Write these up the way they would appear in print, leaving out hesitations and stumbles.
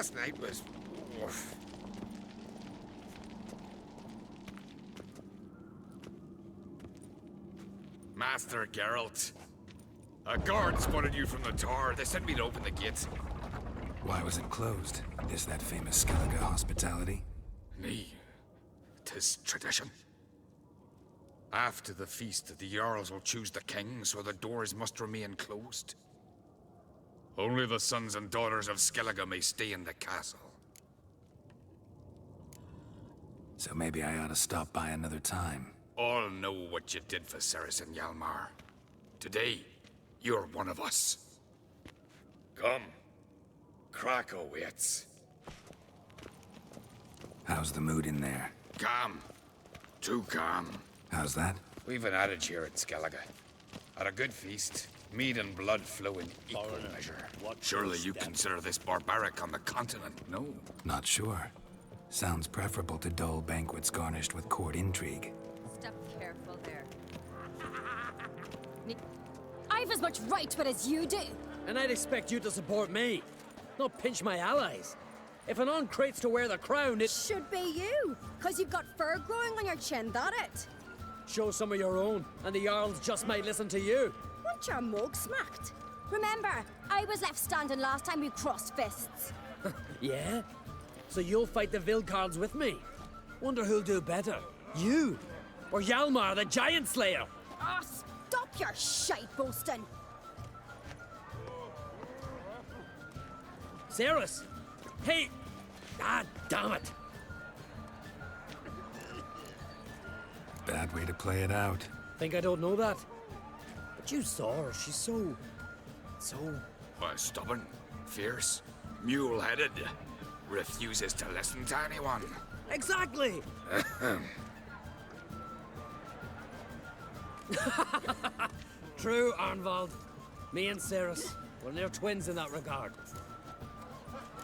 last night was... oof. Master Geralt. A guard spotted you from the tower. They sent me to open the gate. Why was it closed? Is that famous Skellige hospitality? Nay, 'tis tradition. After the feast, the Jarls will choose the king, so the doors must remain closed. Only the sons and daughters of Skellige may stay in the castle. So maybe I ought to stop by another time. All know what you did for Ceres and Hjalmar. Today, you're one of us. Come. Krakow waits. How's the mood in there? Calm. Too calm. How's that? We've an adage here at Skellige. At a good feast, mead and blood flow in equal measure. Surely you consider this barbaric on the continent, no? Not sure. Sounds preferable to dull banquets garnished with court intrigue. Step careful there. I've as much right to it as you do. And I'd expect you to support me, not pinch my allies. If an on-crate's to wear the crown, it... Should be you, because you've got fur growing on your chin, that it? Show some of your own, and the Jarls just might listen to you. Want your mug smacked? Remember, I was left standing last time we crossed fists. Yeah? So you'll fight the Vilcards with me? Wonder who'll do better, you or Hjalmar the Giant Slayer? Ah, stop your shite boasting. Ceres! Hey! Ah, damn it! Bad way to play it out. Think I don't know that? But you saw her, she's so... Why, stubborn, fierce, mule-headed. Refuses to listen to anyone. Exactly! True, Arnvald. Me and Ceres, we're near twins in that regard.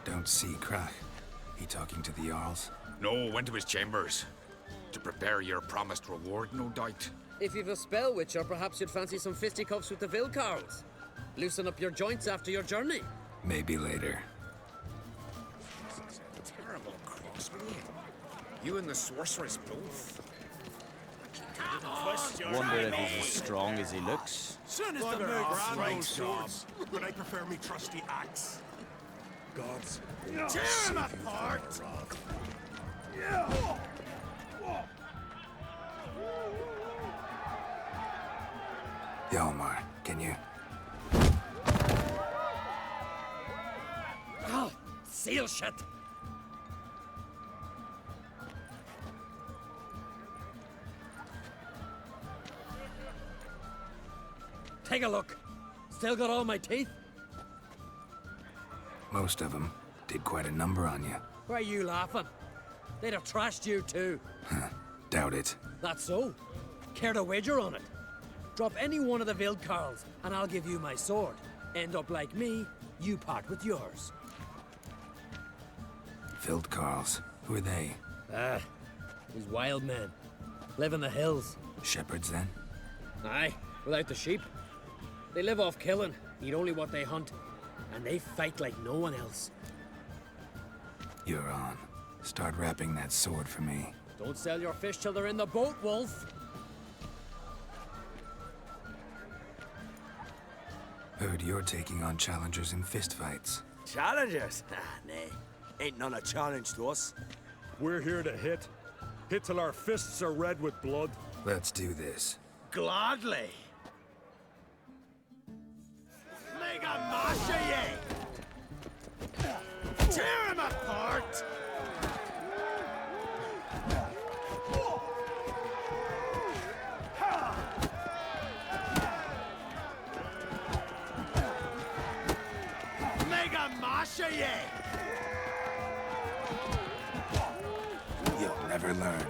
Don't see Krach. He talking to the Jarls? No, went to his chambers. To prepare your promised reward, no doubt. If you've a spell witcher, perhaps you'd fancy some fisticuffs with the Vilcards. Loosen up your joints after your journey. Maybe later. Terrible crossway. You and the sorceress both. Wonder if he's as strong as he looks. Soon as the mood strikes, swords, but I prefer me trusty axe. Gods, tear him apart! Hjalmar, can you? Oh, seal shut! Take a look. Still got all my teeth? Most of them. Did quite a number on you. Why are you laughing? They'd have trashed you too. Huh. Doubt it. That's so. Care to wager on it? Drop any one of the Vilcarls, and I'll give you my sword. End up like me, you part with yours. Vilcarls. Who are they? These wild men. Live in the hills. Shepherds, then? Aye, without the sheep. They live off killing, eat only what they hunt, and they fight like no one else. You're on. Start wrapping that sword for me. Don't sell your fish till they're in the boat, Wolf. Heard you're taking on challengers in fistfights. Challengers? Nay. Ain't none a challenge to us. We're here to hit. Hit till our fists are red with blood. Let's do this. Gladly. Mega Masha ye! Tear him apart! Mega Masha ye! You'll never learn.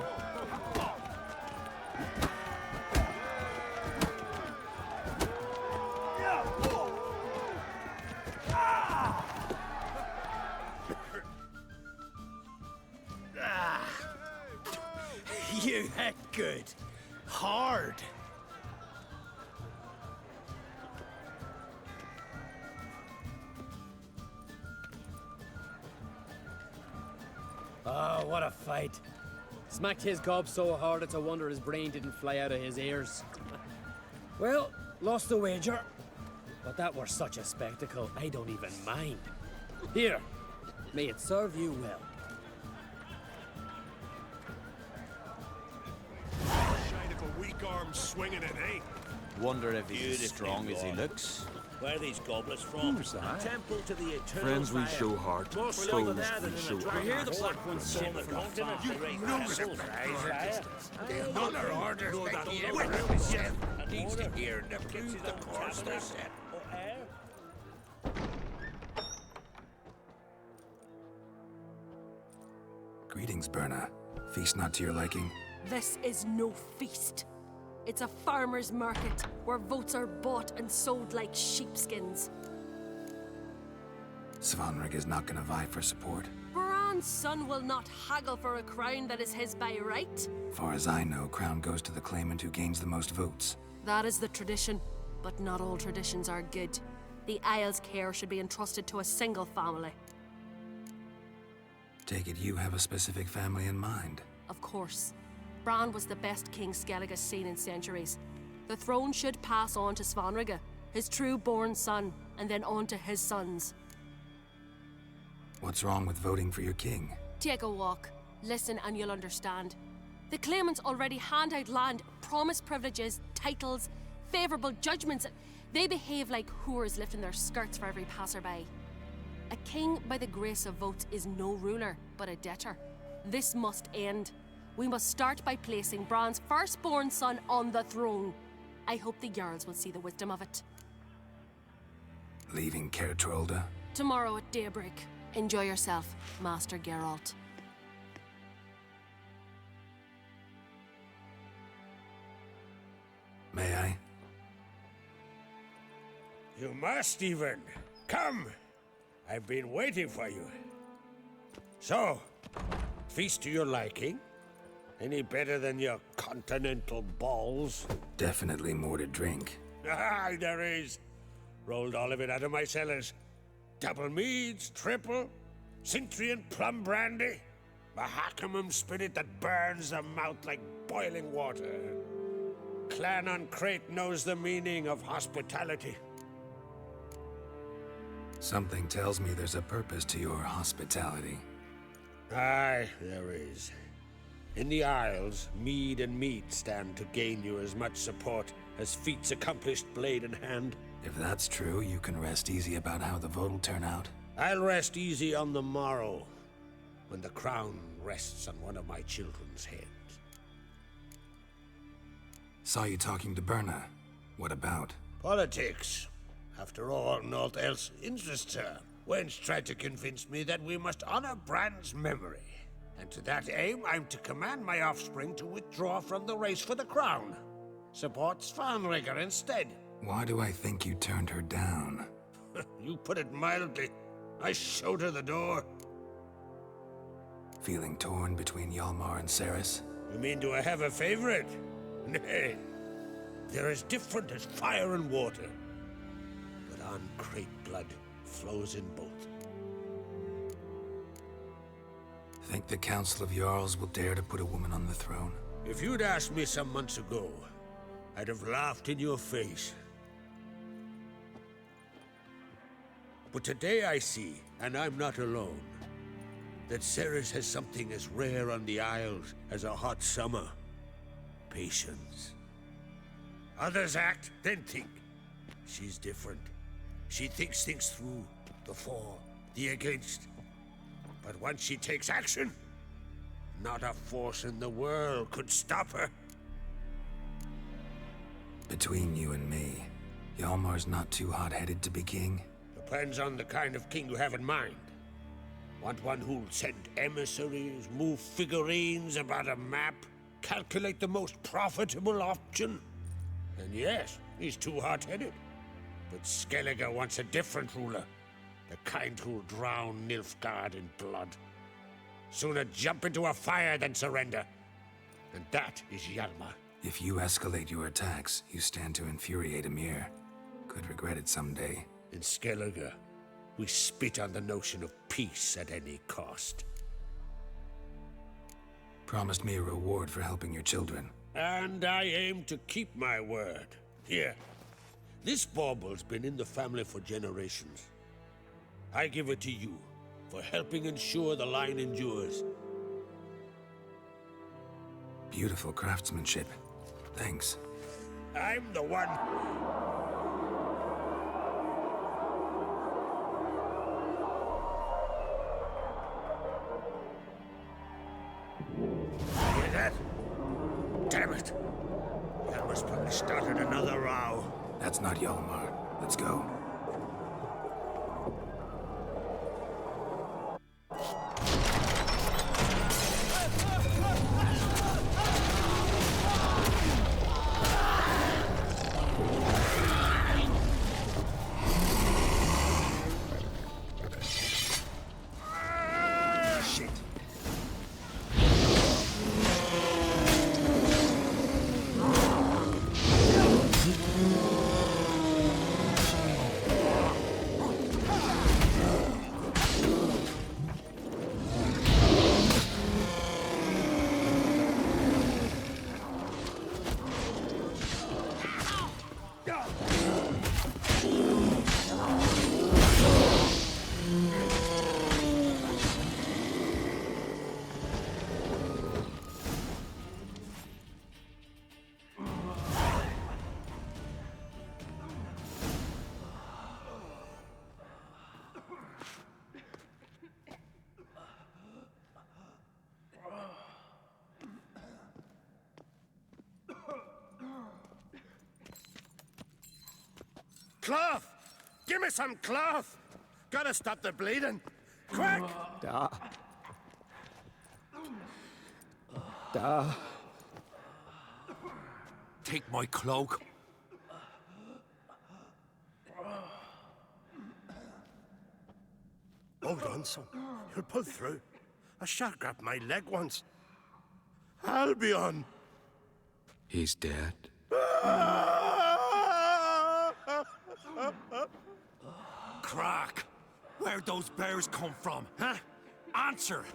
You hit good. Hard. Oh, what a fight. Smacked his gob so hard it's a wonder his brain didn't fly out of his ears. Well, lost the wager. But that were such a spectacle, I don't even mind. Here, may it serve you well. Shine of a weak arm swinging it, eh? Wonder if he's as Beautifully strong as he wrought. looks. Where are these goblets from? Who's that? Temple to the eternal Friends we fire. show heart, More foes slow than that we in a show dry honor. hear the black ones sold the continent. You know the Another orders like the Emperor himself needs to hear and approve the course they set. Greetings, Berna. Feast not to your liking? This is no feast. It's a farmer's market where votes are bought and sold like sheepskins. Svanrig is not gonna vie for support. Bran's son will not haggle for a crown that is his by right. Far as I know, crown goes to the claimant who gains the most votes. That is the tradition, but not all traditions are good. The Isle's care should be entrusted to a single family. Take it you have a specific family in mind. Of course. Bran was the best king Skellig has seen in centuries. The throne should pass on to Svanrige, his true-born son, and then on to his sons. What's wrong with voting for your king? Take a walk. Listen and you'll understand. The claimants already hand out land, promise privileges, titles, favourable judgments. They behave like whores lifting their skirts for every passerby. A king by the grace of votes is no ruler, but a debtor. This must end. We must start by placing Bran's firstborn son on the throne. I hope the Jarls will see the wisdom of it. Leaving Caer Trolda? Tomorrow at daybreak. Enjoy yourself, Master Geralt. May I? You must even. Come. I've been waiting for you. So, feast to your liking? Any better than your continental balls? Definitely more to drink. Ah, there is. Rolled all of it out of my cellars. Double meads, triple, Cintrian plum brandy, Mahakimum spirit that burns the mouth like boiling water. Clan on Crate knows the meaning of hospitality. Something tells me there's a purpose to your hospitality. Aye, there is. In the Isles, mead and meat stand to gain you as much support as feats accomplished blade in hand. If that's true, you can rest easy about how the vote will turn out. I'll rest easy on the morrow, when the crown rests on one of my children's heads. Saw you talking to Berna. What about? Politics. After all, naught else interests her. Wench tried to convince me that we must honor Bran's memory. And to that aim, I'm to command my offspring to withdraw from the race for the crown. Support Svanrige instead. Why do I think you turned her down? You put it mildly. I showed her the door. Feeling torn between Hjalmar and Cerys? You mean, do I have a favorite? Nay. They're as different as fire and water. But on Crate blood flows in both. Think the Council of Jarls will dare to put a woman on the throne? If you'd asked me some months ago, I'd have laughed in your face. But today I see, and I'm not alone, that Cerys has something as rare on the Isles as a hot summer. Patience. Others act, then think. She's different. She thinks things through, the for, the against. But once she takes action, not a force in the world could stop her. Between you and me, Hjalmar's not too hot-headed to be king? Depends on the kind of king you have in mind. Want one who'll send emissaries, move figurines about a map, calculate the most profitable option? And yes, he's too hot-headed. But Skellige wants a different ruler. The kind who'll drown Nilfgaard in blood. Sooner jump into a fire than surrender. And that is Hjalmar. If you escalate your attacks, you stand to infuriate Emir. Could regret it someday. In Skellige, we spit on the notion of peace at any cost. Promised me a reward for helping your children. And I aim to keep my word. Here. This bauble's been in the family for generations. I give it to you for helping ensure the line endures. Beautiful craftsmanship. Thanks. I'm the one. Hear that? Damn it! Yalmar's probably started another row. That's not Yalmar. Let's go. Cloth! Give me some cloth! Gotta stop the bleeding. Quick! Take my cloak. Hold on, son. You'll pull through. A shark grabbed my leg once. Albion! He's dead. Crack! Where'd those bears come from, huh? Answer!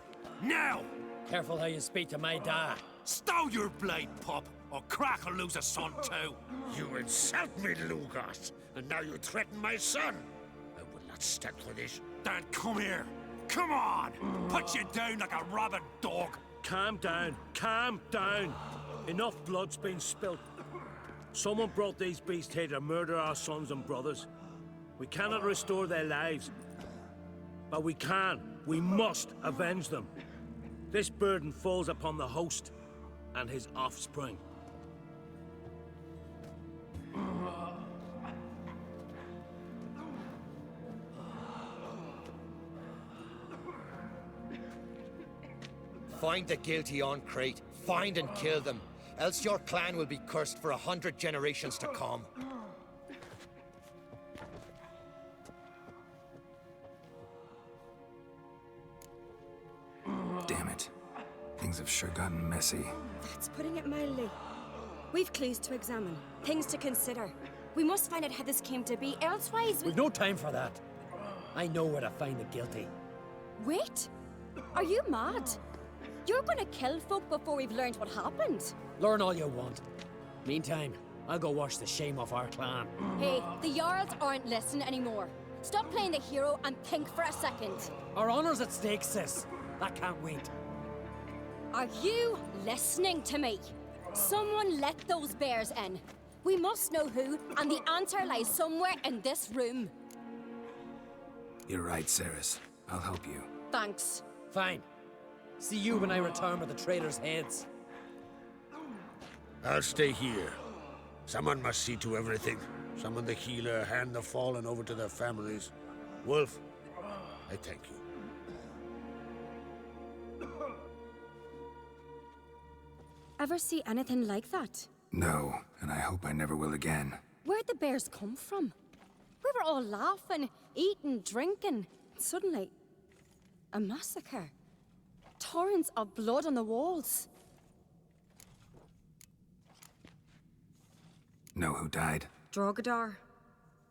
Now! Careful how you speak to my dad. Stow your blade, pup, or Crack will lose a son too. You insult me, Lugos, and now you threaten my son. I will not stand for this. Dan, come here. Come on! Put you down like a rabid dog. Calm down. Calm down. Enough blood's been spilt. Someone brought these beasts here to murder our sons and brothers. We cannot restore their lives. But we can. We must avenge them. This burden falls upon the host and his offspring. Find the guilty on Crete. Find and kill them. Else your clan will be cursed for 100 generations to come. Damn it. Things have sure gotten messy. That's putting it mildly. We've clues to examine, things to consider. We must find out how this came to be, elsewise We've no time for that. I know where to find the guilty. Wait! Are you mad? You're gonna kill folk before we've learned what happened. Learn all you want. Meantime, I'll go wash the shame off our clan. Hey, the Jarls aren't listening anymore. Stop playing the hero and think for a second. Our honor's at stake, sis. That can't wait. Are you listening to me? Someone let those bears in. We must know who, and the answer lies somewhere in this room. You're right, Ceres. I'll help you. Thanks. Fine. See you when I return with the traitors' heads. I'll stay here. Someone must see to everything. Summon the healer, hand the fallen over to their families. Wolf, I thank you. Ever see anything like that? No, and I hope I never will again. Where'd the bears come from? We were all laughing, eating, drinking. Suddenly, a massacre. Torrents of blood on the walls. Know who died? Drogadar,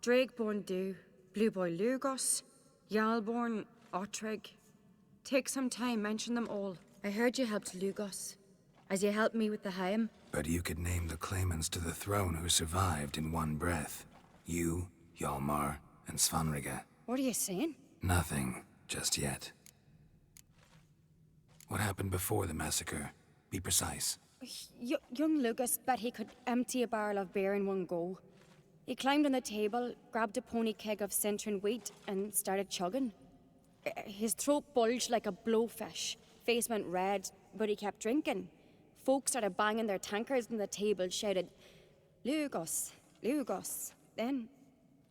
Drakeborn Du, Blue Boy Lugos, Yalborn, Otreg. Take some time, mention them all. I heard you helped Lugos, as you helped me with the Haim. But you could name the claimants to the throne who survived in one breath. You, Hjalmar, and Svanrige. What are you saying? Nothing, just yet. What happened before the massacre? Be precise. Young Lucas bet he could empty a barrel of beer in one go. He climbed on the table, grabbed a pony keg of Centron wheat, and started chugging. His throat bulged like a blowfish. Face went red, but he kept drinking. Folks started banging their tankards on the table, shouted, "Lugos, Lugos." Then,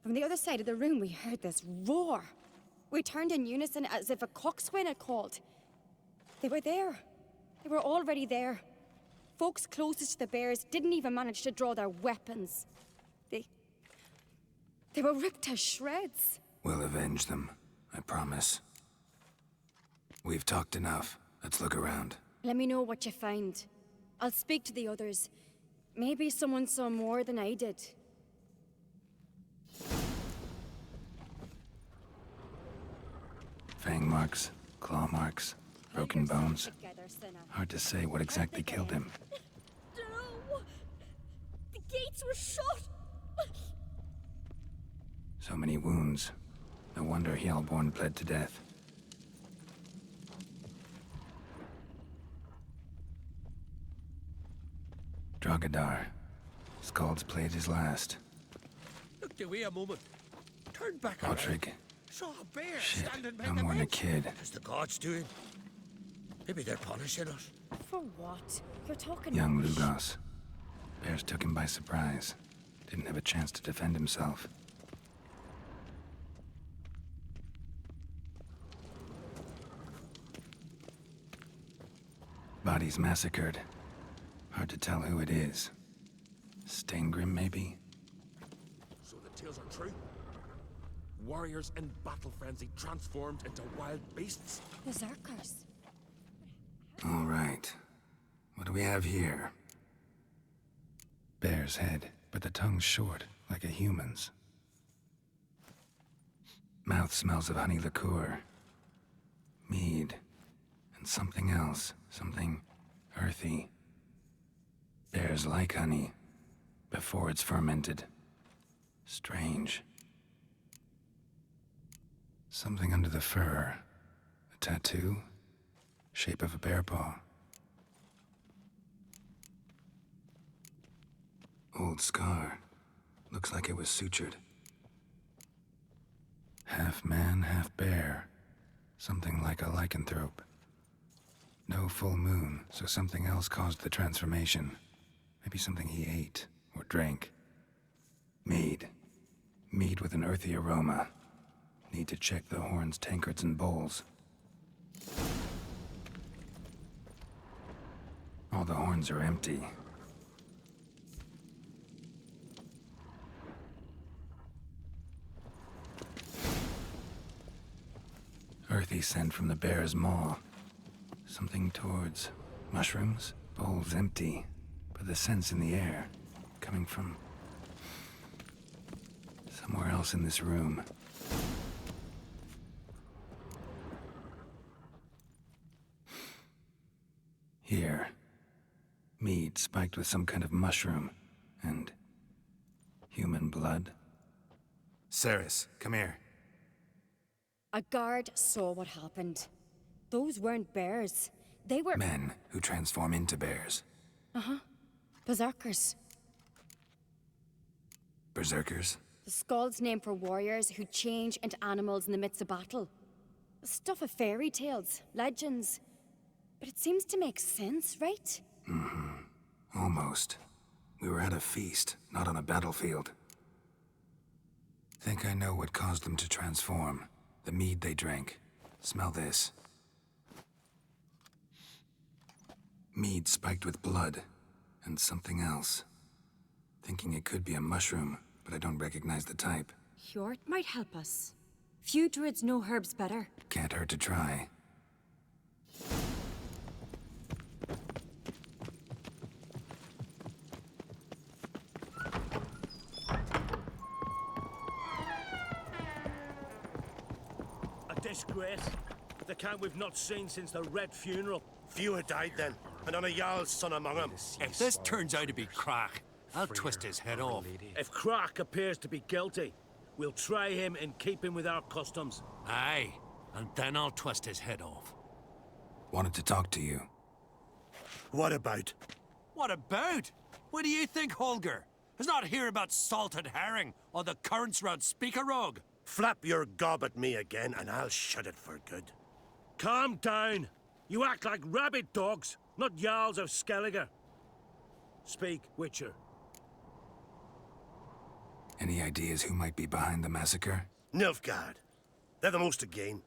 from the other side of the room, we heard this roar. We turned in unison as if a coxswain had called. They were there. They were already there. Folks closest to the bears didn't even manage to draw their weapons. They were ripped to shreds. We'll avenge them, I promise. We've talked enough. Let's look around. Let me know what you find. I'll speak to the others. Maybe someone saw more than I did. Fang marks, claw marks, broken bones. Hard to say what exactly killed him. No! The gates were shut! So many wounds. No wonder Hjalborn bled to death. Dragadar. Skald's played his last. Look, wait a moment. Turn back around. Otrigg. Saw a bear Shit, standing by no the more than a bench. kid. What's the gods doing? Maybe they're punishing us. For what? You're talking Young rubbish. Lugos. Bears took him by surprise. Didn't have a chance to defend himself. Bodies massacred. Hard to tell who it is. Steingrim, maybe? So the tales are true? Warriors in battle frenzy transformed into wild beasts? Berserkers. All right. What do we have here? Bear's head, but the tongue's short, like a human's. Mouth smells of honey liqueur. Mead. And something else. Something earthy. Bears like honey, before it's fermented. Strange. Something under the fur. A tattoo? Shape of a bear paw. Old scar. Looks like it was sutured. Half man, half bear. Something like a lycanthrope. No full moon, so something else caused the transformation. Maybe something he ate or drank. Mead. Mead with an earthy aroma. Need to check the horns, tankards, and bowls. All the horns are empty. Earthy scent from the bear's maw. Something towards mushrooms. Bowls empty, but the scent's in the air. Coming from somewhere else in this room. Here. Mead spiked with some kind of mushroom. And human blood. Ceres, come here. A guard saw what happened. Those weren't bears. They were... Men who transform into bears. Uh-huh. Berserkers. Berserkers? The Skald's name for warriors who change into animals in the midst of battle. Stuff of fairy tales, legends. But it seems to make sense, right? Mm-hmm. Almost. We were at a feast, not on a battlefield. Think I know what caused them to transform. The mead they drank. Smell this. Mead spiked with blood. And something else. Thinking it could be a mushroom, but I don't recognize the type. Hjort might help us. Few druids know herbs better. Can't hurt to try. A disgrace. The kind we've not seen since the Red Funeral. Few have died then, and on a Jarl's son among them. If this turns out to be Crack, I'll twist his head off. If Crack appears to be guilty, we'll try him in keeping with our customs. Aye, and then I'll twist his head off. Wanted to talk to you. What about? What about? What do you think, Holger? Is not here about salted herring or the currents round Speakerog. Flap your gob at me again, and I'll shut it for good. Calm down. You act like rabid dogs, not Jarls of Skellige. Speak, Witcher. Any ideas who might be behind the massacre? Nilfgaard. They're the most again.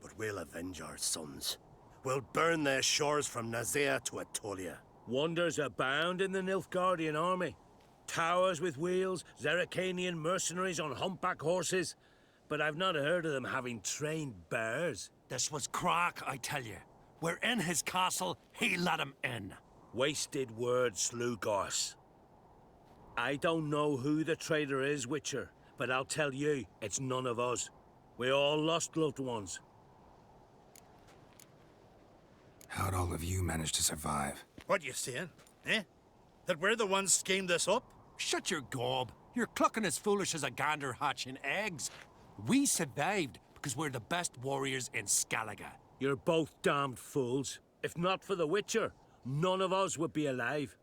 But we'll avenge our sons. We'll burn their shores from Nazea to Atolia. Wonders abound in the Nilfgaardian army. Towers with wheels, Zerrikanian mercenaries on humpback horses. But I've not heard of them having trained bears. This was Crack, I tell you. We're in his castle, he let him in. Wasted words, Slugos. I don't know who the traitor is, Witcher, but I'll tell you, it's none of us. We all lost loved ones. How'd all of you manage to survive? What you saying? Eh? That we're the ones schemed this up? Shut your gob. You're clucking as foolish as a gander hatching eggs. We survived because we're the best warriors in Skellige. You're both damned fools. If not for the Witcher, none of us would be alive.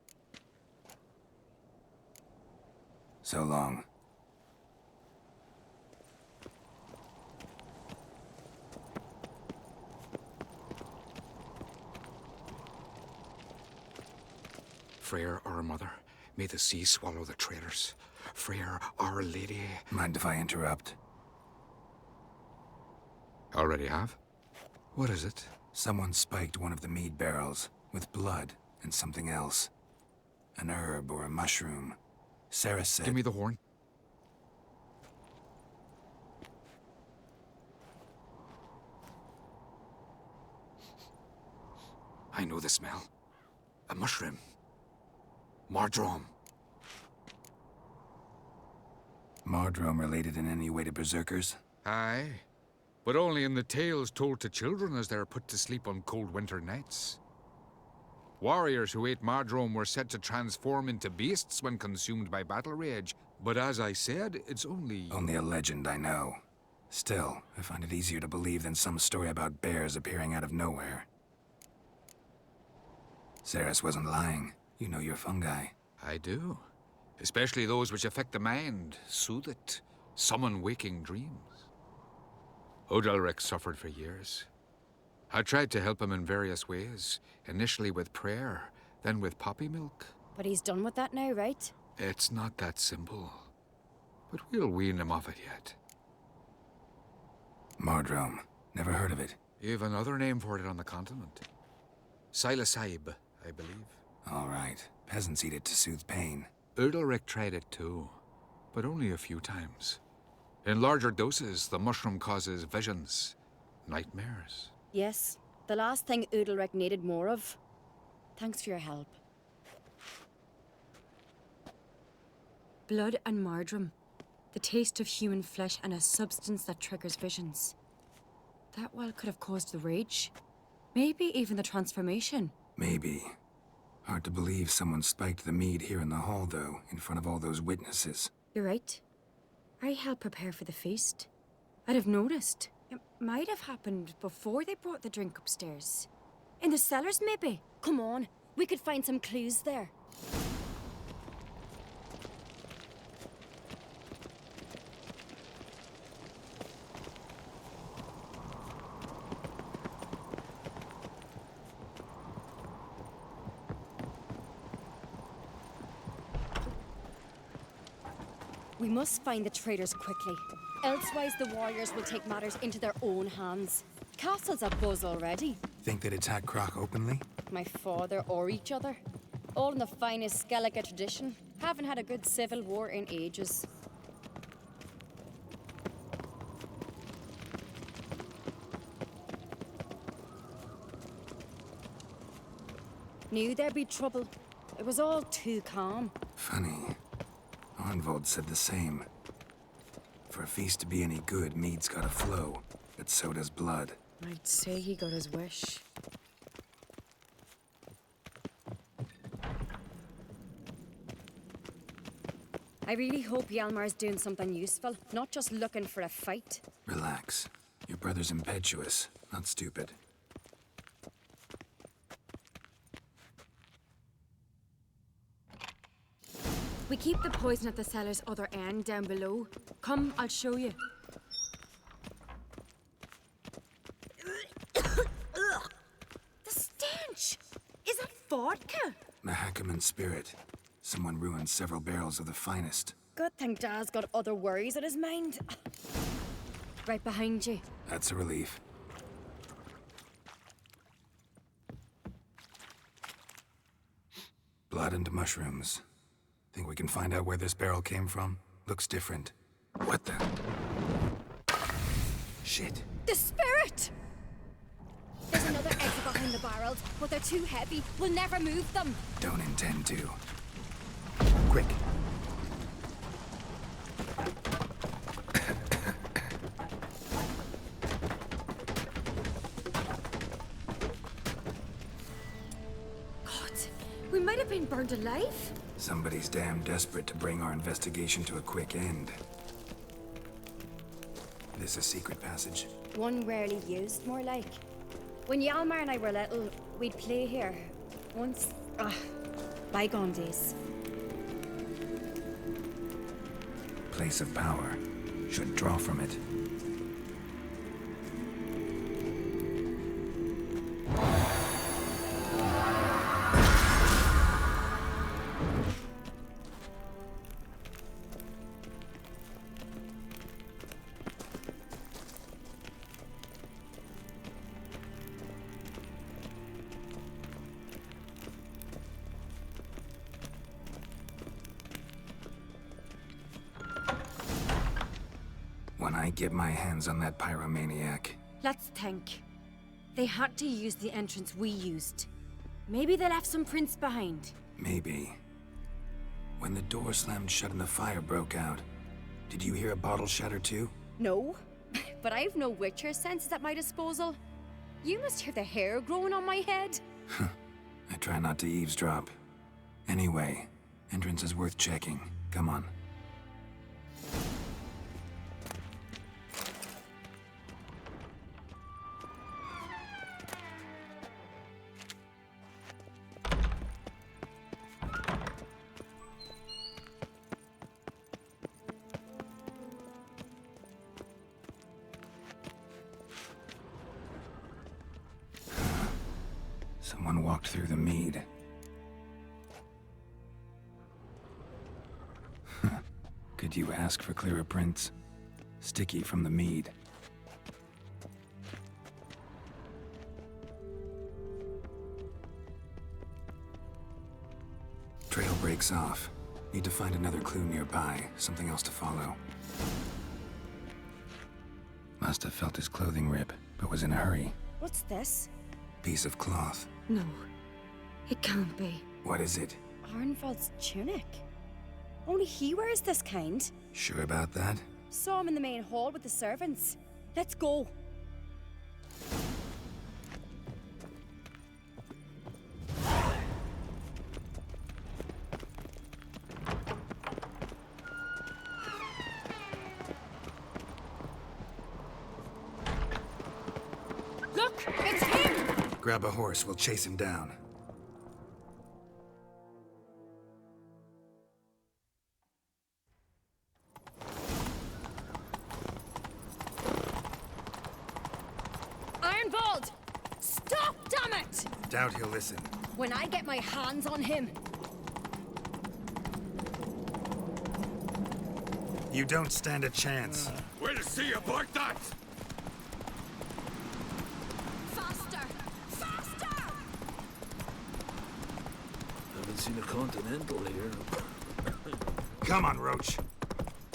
So long. Freyr, our mother, may the sea swallow the traitors. Freyr, our lady. Mind if I interrupt? Already have? What is it? Someone spiked one of the mead barrels with blood and something else. An herb or a mushroom. Sarah said... Give me the horn. I know the smell. A mushroom. Mardrome. Mardrome related in any way to berserkers? Aye. But only in the tales told to children as they're put to sleep on cold winter nights. Warriors who ate Mardrome were said to transform into beasts when consumed by battle rage. But as I said, it's only... Only a legend, I know. Still, I find it easier to believe than some story about bears appearing out of nowhere. Ceres wasn't lying. You know your fungi. I do. Especially those which affect the mind, soothe it, summon waking dreams. Odalric suffered for years. I tried to help him in various ways, initially with prayer, then with poppy milk. But he's done with that now, right? It's not that simple. But we'll wean him off it yet. Mardrome. Never heard of it. You've another name for it on the continent. Silasaib, I believe. All right. Peasants eat it to soothe pain. Udalric tried it too, but only a few times. In larger doses, the mushroom causes visions, nightmares. Yes, the last thing Udalric needed more of. Thanks for your help. Blood and Mardrome. The taste of human flesh and a substance that triggers visions. That well could have caused the rage. Maybe even the transformation. Maybe. Hard to believe someone spiked the mead here in the hall, though, in front of all those witnesses. You're right. I helped prepare for the feast. I'd have noticed. It might have happened before they brought the drink upstairs. In the cellars, maybe? Come on, we could find some clues there. We must find the traitors quickly. Elsewise, the warriors will take matters into their own hands. Castle's abuzz already. Think they'd attack Croc openly? My father or each other. All in the finest Skellige tradition. Haven't had a good civil war in ages. Knew there'd be trouble. It was all too calm. Funny. Arnvold said the same. For a feast to be any good, mead's gotta flow, but so does blood. I'd say he got his wish. I really hope Hjalmar's doing something useful, not just looking for a fight. Relax. Your brother's impetuous, not stupid. We keep the poison at the cellar's other end down below. Come, I'll show you. The stench! Is that vodka? Mahakaman spirit. Someone ruined several barrels of the finest. Good thing Dad's got other worries on his mind. Right behind you. That's a relief. Blood and mushrooms. Think we can find out where this barrel came from? Looks different. What the? Shit. The spirit! There's another exit behind the barrels, but they're too heavy. We'll never move them. Don't intend to. Quick. God, we might have been burned alive. Somebody's damn desperate to bring our investigation to a quick end. This a secret passage? One rarely used, more like. When Hjalmar and I were little, we'd play here. Once, bygone days. Place of power. Should draw from it. When I get my hands on that pyromaniac. Let's think. They had to use the entrance we used. Maybe they left some prints behind. Maybe. When the door slammed shut and the fire broke out, did you hear a bottle shatter too? No, but I've no Witcher senses at my disposal. You must hear the hair growing on my head. I try not to eavesdrop. Anyway, entrance is worth checking. Come on. Someone walked through the mead. Could you ask for clearer prints? Sticky from the mead. Trail breaks off. Need to find another clue nearby. Something else to follow. Must have felt his clothing rip, but was in a hurry. What's this? Piece of cloth. No, it can't be. What is it? Arnvald's tunic. Only he wears this kind. Sure about that? Saw him in the main hall with the servants. Let's go. Look, it's him! Grab a horse, we'll chase him down. Arnvald! Stop, damn it! Doubt he'll listen. When I get my hands on him. You don't stand a chance. We'll see about that! Faster! Faster! Haven't seen a continental here. Come on, Roach.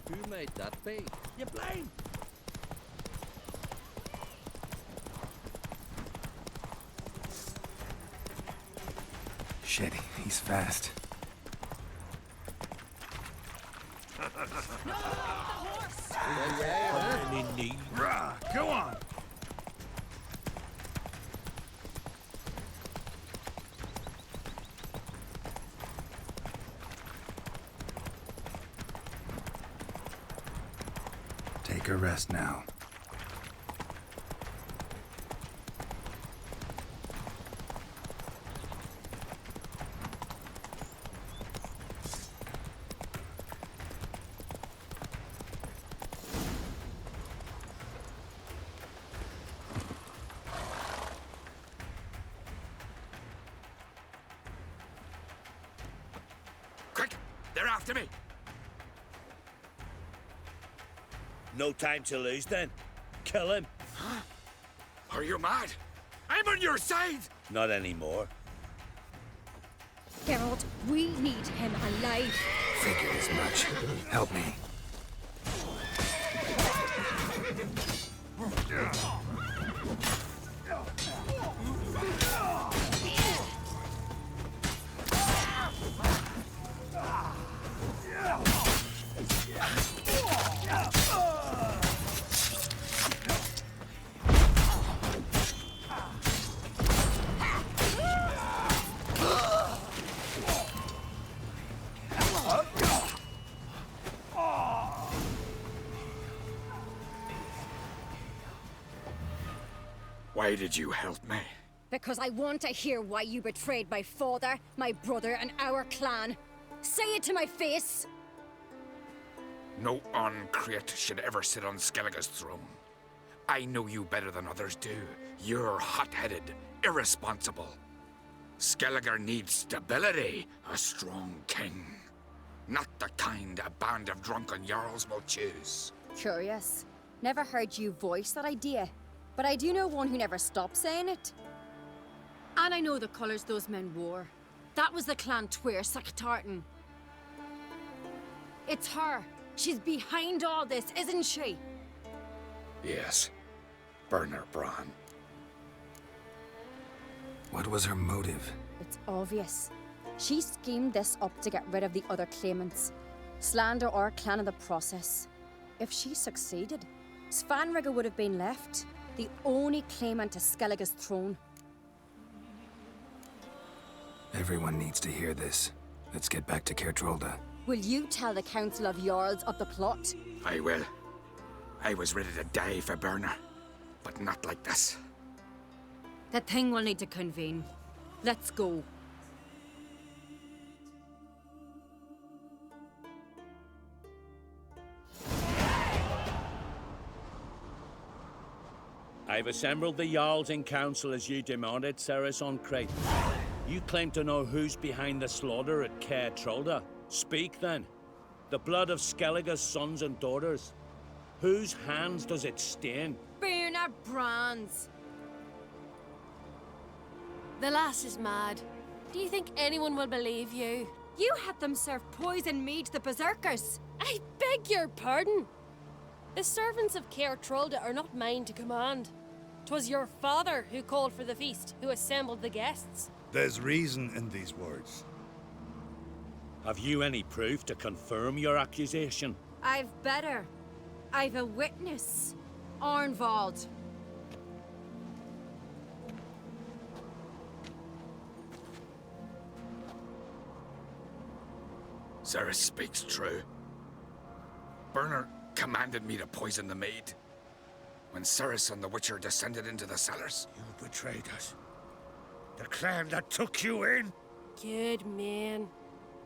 Who made that be? You blind! Shit, he's fast. Rah, go on. Take a rest now. Quick! They're after me! No time to lose then. Kill him. Are you mad? I'm on your side! Not anymore. Geralt, we need him alive. Figured as much. Help me. Why did you help me? Because I want to hear why you betrayed my father, my brother, and our clan. Say it to my face! No Uncreate should ever sit on Skellige's throne. I know you better than others do. You're hot-headed, irresponsible. Skellige needs stability, a strong king. Not the kind a band of drunken jarls will choose. Curious. Never heard you voice that idea. But I do know one who never stopped saying it. And I know the colours those men wore. That was the clan Twir Tartan. It's her. She's behind all this, isn't she? Yes. Burner Bran. What was her motive? It's obvious. She schemed this up to get rid of the other claimants. Slander our clan in the process. If she succeeded, Svanrige would have been left. The only claimant to Skellige's throne. Everyone needs to hear this. Let's get back to Kertrolda. Will you tell the Council of Jarls of the plot? I will. I was ready to die for Burner, but not like this. The thing will need to convene. Let's go. I've assembled the Jarls in council as you demanded, Ceres on Crate. You claim to know who's behind the slaughter at Caer Trolda. Speak then. The blood of Skellige's sons and daughters. Whose hands does it stain? Burner Bran's. The lass is mad. Do you think anyone will believe you? You had them serve poison mead to the berserkers. I beg your pardon. The servants of Caer Trolda are not mine to command. 'Twas your father who called for the feast, who assembled the guests. There's reason in these words. Have you any proof to confirm your accusation? I've better. I've a witness. Arnvald. Ceres speaks true. Burner commanded me to poison the maid. When Ceres and the Witcher descended into the cellars. You betrayed us. The clan that took you in? Good man.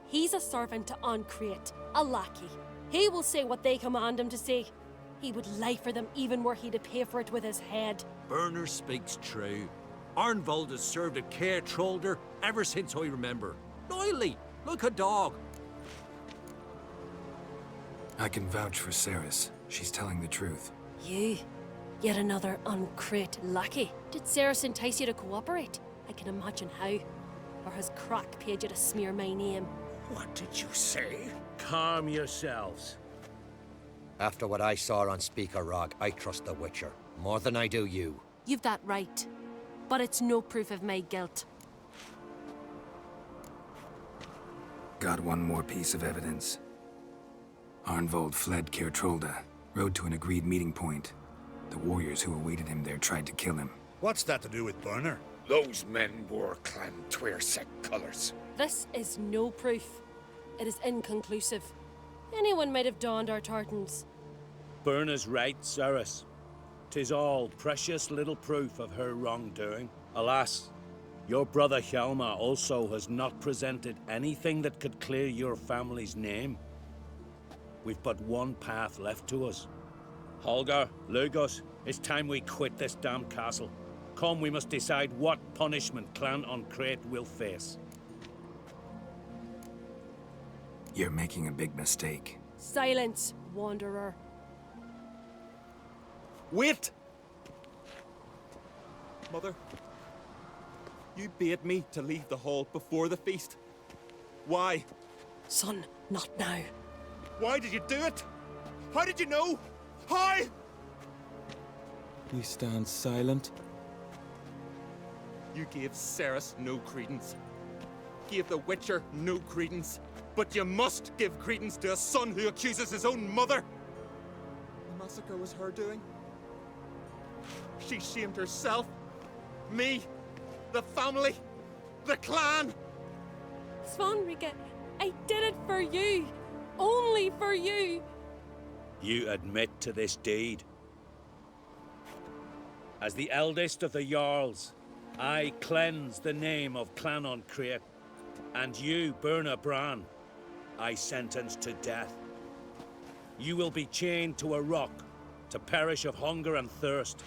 He's a servant to Uncreate, a lackey. He will say what they command him to say. He would lie for them even were he to pay for it with his head. Burner speaks true. Arnvald has served at Caer Trolder ever since I remember. Loyally, like a dog. I can vouch for Ceres. She's telling the truth. You? Yet another Uncreate lackey. Did Ceres entice you to cooperate? I can imagine how. Or has Crack paid you to smear my name? What did you say? Calm yourselves. After what I saw on Speaker Rock, I trust the Witcher. More than I do you. You've that right. But it's no proof of my guilt. Got one more piece of evidence. Arnvald fled Kertrolda, rode to an agreed meeting point. The warriors who awaited him there tried to kill him. What's that to do with Burner? Those men wore clan Twirsec colors. This is no proof. It is inconclusive. Anyone might have donned our tartans. Berna's right, Ceres. 'Tis all precious little proof of her wrongdoing. Alas, your brother Hjalmar also has not presented anything that could clear your family's name. We've but one path left to us. Holger, Lugos, it's time we quit this damn castle. Come, we must decide what punishment Clan on Crete will face. You're making a big mistake. Silence, wanderer. Wait! Mother, you bade me to leave the hall before the feast. Why? Son, not now. Why did you do it? How did you know? How? You stand silent. You gave Ceres no credence. Gave the Witcher no credence. But you must give credence to a son who accuses his own mother. The massacre was her doing. She shamed herself, me, the family, the clan. Svanrika, I did it for you. Only for you. You admit to this deed. As the eldest of the Jarls, I cleanse the name of Clan on Crete, and you, Berna Bran, I sentence to death. You will be chained to a rock to perish of hunger and thirst,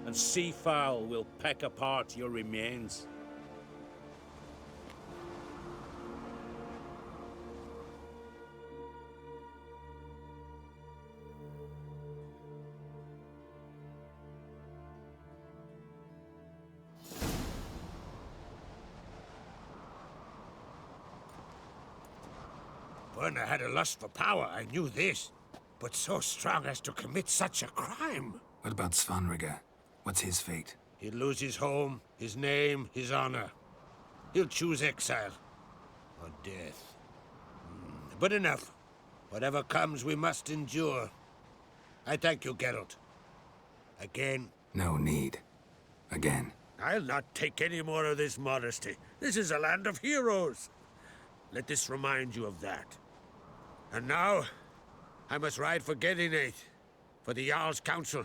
and sea fowl will peck apart your remains. Berna had a lust for power, I knew this. But so strong as to commit such a crime. What about Svanrika? What's his fate? He'll lose his home, his name, his honor. He'll choose exile. Or death. But enough. Whatever comes, we must endure. I thank you, Geralt. Again. No need. Again. I'll not take any more of this modesty. This is a land of heroes. Let this remind you of that. And now, I must ride for Gedinate, for the Jarl's Council.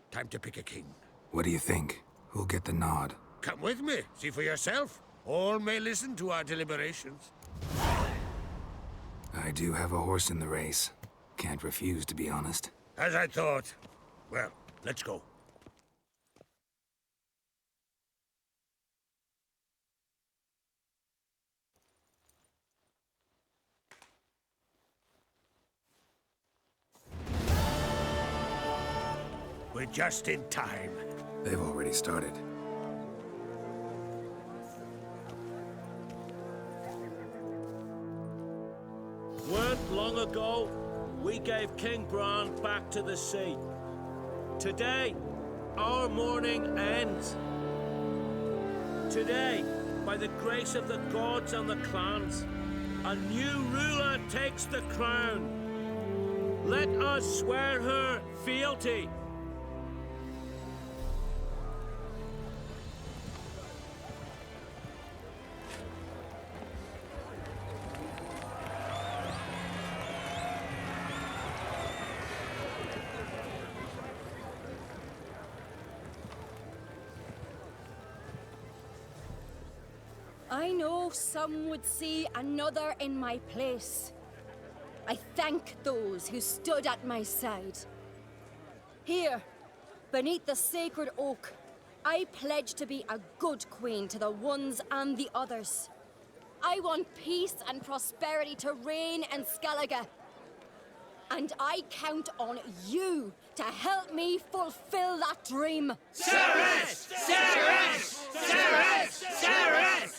Time to pick a king. What do you think? Who'll get the nod? Come with me, see for yourself. All may listen to our deliberations. I do have a horse in the race. Can't refuse, to be honest. As I thought. Well, let's go. We're just in time. They've already started. Weren't long ago, we gave King Bran back to the sea. Today, our mourning ends. Today, by the grace of the gods and the clans, a new ruler takes the crown. Let us swear her fealty. I know some would see another in my place. I thank those who stood at my side. Here, beneath the sacred oak, I pledge to be a good queen to the ones and the others. I want peace and prosperity to reign in Skellige. And I count on you to help me fulfill that dream. Ceres! Ceres! Ceres! Ceres!